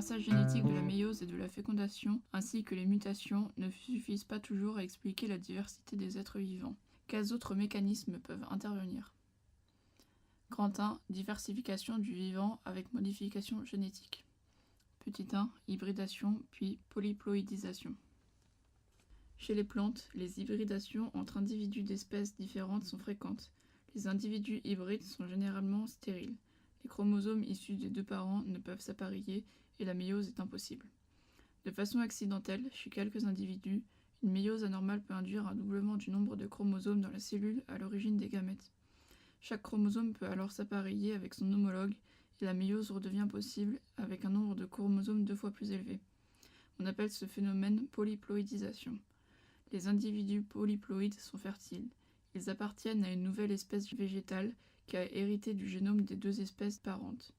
traçage génétique de la méiose et de la fécondation, ainsi que les mutations, ne suffisent pas toujours à expliquer la diversité des êtres vivants. Quels autres mécanismes peuvent intervenir? Grand 1. Diversification du vivant avec modification génétique. Petit 1. Hybridation, puis polyploïdisation. Chez les plantes, les hybridations entre individus d'espèces différentes sont fréquentes. Les individus hybrides sont généralement stériles. Les chromosomes issus des deux parents ne peuvent s'appareiller et la méiose est impossible. De façon accidentelle, chez quelques individus, une méiose anormale peut induire un doublement du nombre de chromosomes dans la cellule à l'origine des gamètes. Chaque chromosome peut alors s'appareiller avec son homologue et la méiose redevient possible avec un nombre de chromosomes 2 fois plus élevé. On appelle ce phénomène polyploïdisation. Les individus polyploïdes sont fertiles. Ils appartiennent à une nouvelle espèce végétale qui a hérité du génome des deux espèces parentes.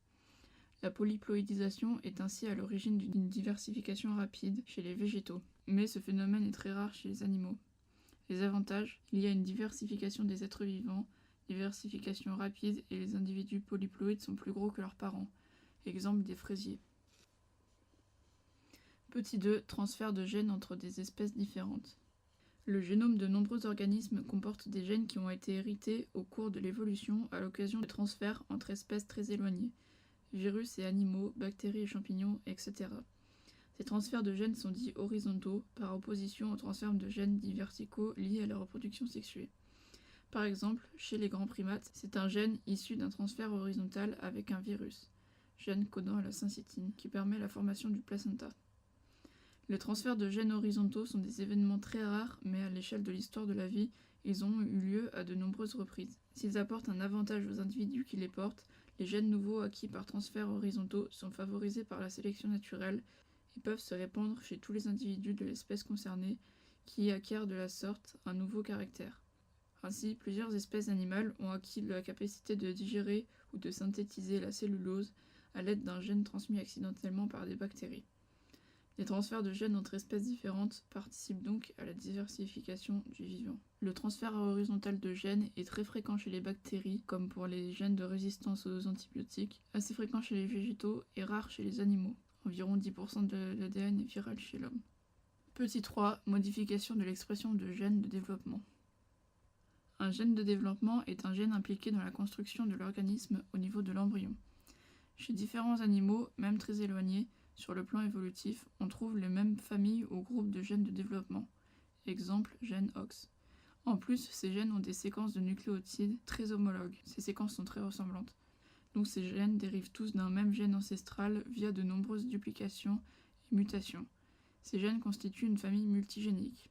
La polyploïdisation est ainsi à l'origine d'une diversification rapide chez les végétaux, mais ce phénomène est très rare chez les animaux. Les avantages: il y a une diversification des êtres vivants, diversification rapide et les individus polyploïdes sont plus gros que leurs parents. Exemple des fraisiers. Petit 2. Transfert de gènes entre des espèces différentes. Le génome de nombreux organismes comporte des gènes qui ont été hérités au cours de l'évolution à l'occasion de transferts entre espèces très éloignées, virus et animaux, bactéries et champignons, etc. Ces transferts de gènes sont dits horizontaux, par opposition aux transferts de gènes dits verticaux liés à la reproduction sexuée. Par exemple, chez les grands primates, c'est un gène issu d'un transfert horizontal avec un virus, gène codant à la syncytine, qui permet la formation du placenta. Les transferts de gènes horizontaux sont des événements très rares, mais à l'échelle de l'histoire de la vie, ils ont eu lieu à de nombreuses reprises. S'ils apportent un avantage aux individus qui les portent, les gènes nouveaux acquis par transferts horizontaux sont favorisés par la sélection naturelle et peuvent se répandre chez tous les individus de l'espèce concernée qui acquièrent de la sorte un nouveau caractère. Ainsi, plusieurs espèces animales ont acquis la capacité de digérer ou de synthétiser la cellulose à l'aide d'un gène transmis accidentellement par des bactéries. Les transferts de gènes entre espèces différentes participent donc à la diversification du vivant. Le transfert horizontal de gènes est très fréquent chez les bactéries, comme pour les gènes de résistance aux antibiotiques, assez fréquent chez les végétaux et rare chez les animaux. Environ 10% de l'ADN est viral chez l'homme. Petit 3. Modification de l'expression de gènes de développement. Un gène de développement est un gène impliqué dans la construction de l'organisme au niveau de l'embryon. Chez différents animaux, même très éloignés, sur le plan évolutif, on trouve les mêmes familles ou groupes de gènes de développement. Exemple, gène OX. En plus, ces gènes ont des séquences de nucléotides très homologues. Ces séquences sont très ressemblantes. Donc ces gènes dérivent tous d'un même gène ancestral via de nombreuses duplications et mutations. Ces gènes constituent une famille multigénique.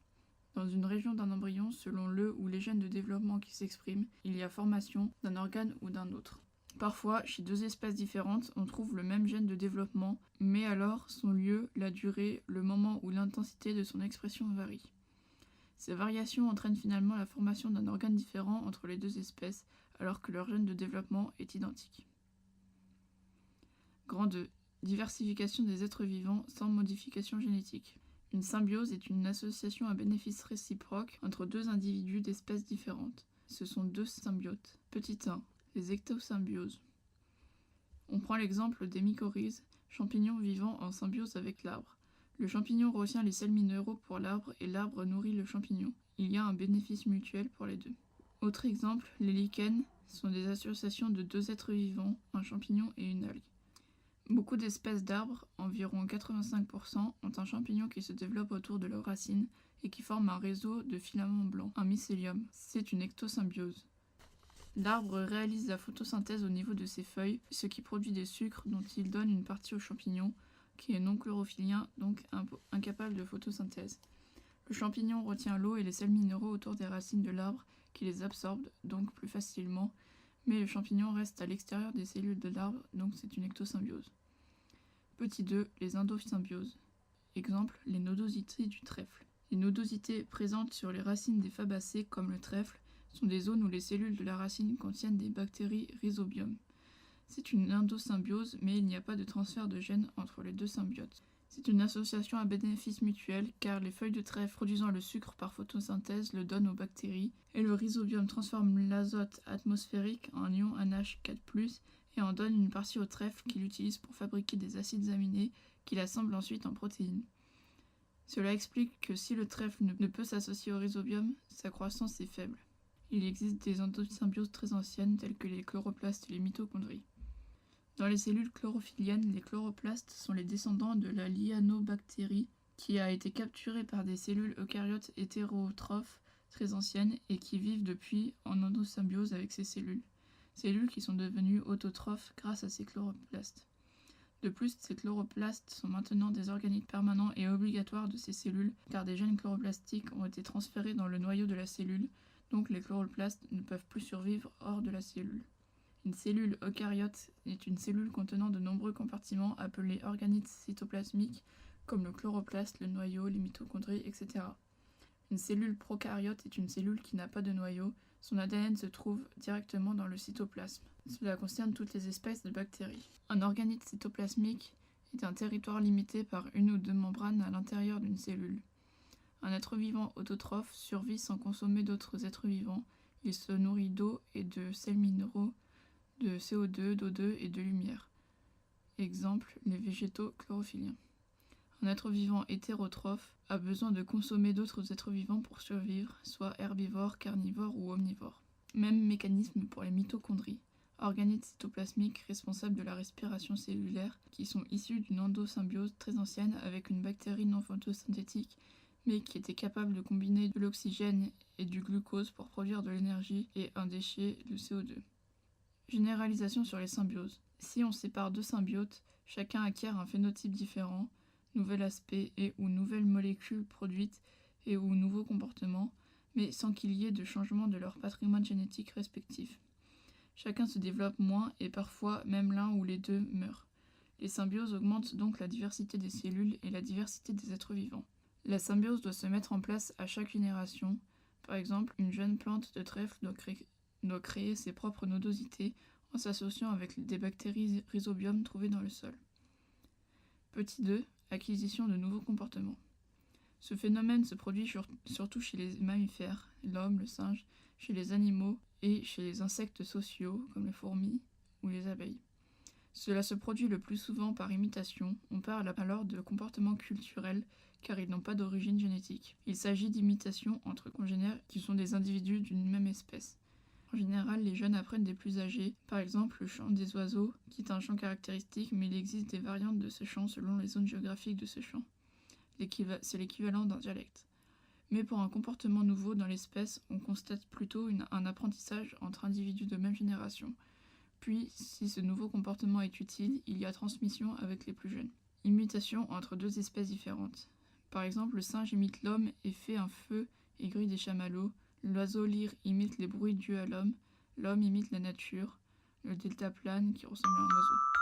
Dans une région d'un embryon, selon le ou les gènes de développement qui s'expriment, il y a formation d'un organe ou d'un autre. Parfois, chez deux espèces différentes, on trouve le même gène de développement, mais alors son lieu, la durée, le moment ou l'intensité de son expression varient. Ces variations entraînent finalement la formation d'un organe différent entre les deux espèces, alors que leur gène de développement est identique. Grand 2. Diversification des êtres vivants sans modification génétique. Une symbiose est une association à bénéfice réciproque entre deux individus d'espèces différentes. Ce sont deux symbiotes. Petit 1. Les ectosymbioses. On prend l'exemple des mycorhizes, champignons vivant en symbiose avec l'arbre. Le champignon retient les sels minéraux pour l'arbre et l'arbre nourrit le champignon. Il y a un bénéfice mutuel pour les deux. Autre exemple, les lichens sont des associations de deux êtres vivants, un champignon et une algue. Beaucoup d'espèces d'arbres, environ 85%, ont un champignon qui se développe autour de leurs racines et qui forme un réseau de filaments blancs, un mycélium. C'est une ectosymbiose. L'arbre réalise la photosynthèse au niveau de ses feuilles, ce qui produit des sucres dont il donne une partie au champignon, qui est non chlorophyllien, donc incapable de photosynthèse. Le champignon retient l'eau et les sels minéraux autour des racines de l'arbre, qui les absorbent donc plus facilement, mais le champignon reste à l'extérieur des cellules de l'arbre, donc c'est une ectosymbiose. Petit 2. Les endosymbioses. Exemple, les nodosités du trèfle. Les nodosités présentes sur les racines des fabacées, comme le trèfle, sont des zones où les cellules de la racine contiennent des bactéries rhizobium. C'est une endosymbiose, mais il n'y a pas de transfert de gènes entre les deux symbiotes. C'est une association à bénéfice mutuel, car les feuilles de trèfle produisant le sucre par photosynthèse le donnent aux bactéries, et le rhizobium transforme l'azote atmosphérique en ion NH4+, et en donne une partie au trèfle qu'il utilise pour fabriquer des acides aminés qu'il assemble ensuite en protéines. Cela explique que si le trèfle ne peut s'associer au rhizobium, sa croissance est faible. Il existe des endosymbioses très anciennes telles que les chloroplastes et les mitochondries. Dans les cellules chlorophylliennes, les chloroplastes sont les descendants de la lianobactérie qui a été capturée par des cellules eucaryotes hétérotrophes très anciennes et qui vivent depuis en endosymbiose avec ces cellules qui sont devenues autotrophes grâce à ces chloroplastes. De plus, ces chloroplastes sont maintenant des organites permanents et obligatoires de ces cellules car des gènes chloroplastiques ont été transférés dans le noyau de la cellule, donc les chloroplastes ne peuvent plus survivre hors de la cellule. Une cellule eucaryote est une cellule contenant de nombreux compartiments appelés organites cytoplasmiques comme le chloroplaste, le noyau, les mitochondries, etc. Une cellule prokaryote est une cellule qui n'a pas de noyau, son ADN se trouve directement dans le cytoplasme. Cela concerne toutes les espèces de bactéries. Un organite cytoplasmique est un territoire limité par une ou deux membranes à l'intérieur d'une cellule. Un être vivant autotrophe survit sans consommer d'autres êtres vivants. Il se nourrit d'eau et de sels minéraux, de CO2, d'O2 et de lumière. Exemple, les végétaux chlorophylliens. Un être vivant hétérotrophe a besoin de consommer d'autres êtres vivants pour survivre, soit herbivores, carnivores ou omnivores. Même mécanisme pour les mitochondries, organites cytoplasmiques responsables de la respiration cellulaire, qui sont issus d'une endosymbiose très ancienne avec une bactérie non photosynthétique, mais qui était capable de combiner de l'oxygène et du glucose pour produire de l'énergie et un déchet, le CO2. Généralisation sur les symbioses. Si on sépare deux symbiotes, chacun acquiert un phénotype différent, nouvel aspect et ou nouvelles molécules produites et ou nouveaux comportements, mais sans qu'il y ait de changement de leur patrimoine génétique respectif. Chacun se développe moins et parfois même l'un ou les deux meurent. Les symbioses augmentent donc la diversité des cellules et la diversité des êtres vivants. La symbiose doit se mettre en place à chaque génération. Par exemple, une jeune plante de trèfle doit créer ses propres nodosités en s'associant avec des bactéries rhizobium trouvées dans le sol. Petit 2. Acquisition de nouveaux comportements. Ce phénomène se produit surtout chez les mammifères, l'homme, le singe, chez les animaux et chez les insectes sociaux comme les fourmis ou les abeilles. Cela se produit le plus souvent par imitation, on parle alors de comportements culturels car ils n'ont pas d'origine génétique. Il s'agit d'imitations entre congénères qui sont des individus d'une même espèce. En général, les jeunes apprennent des plus âgés, par exemple le chant des oiseaux, qui est un chant caractéristique, mais il existe des variantes de ce chant selon les zones géographiques de ce chant. C'est l'équivalent d'un dialecte. Mais pour un comportement nouveau dans l'espèce, on constate plutôt un apprentissage entre individus de même génération. Puis, si ce nouveau comportement est utile, il y a transmission avec les plus jeunes. Imitation entre deux espèces différentes. Par exemple, le singe imite l'homme et fait un feu et grille des chamallows. L'oiseau lyre imite les bruits dus à l'homme imite la nature, le deltaplane qui ressemble à un oiseau.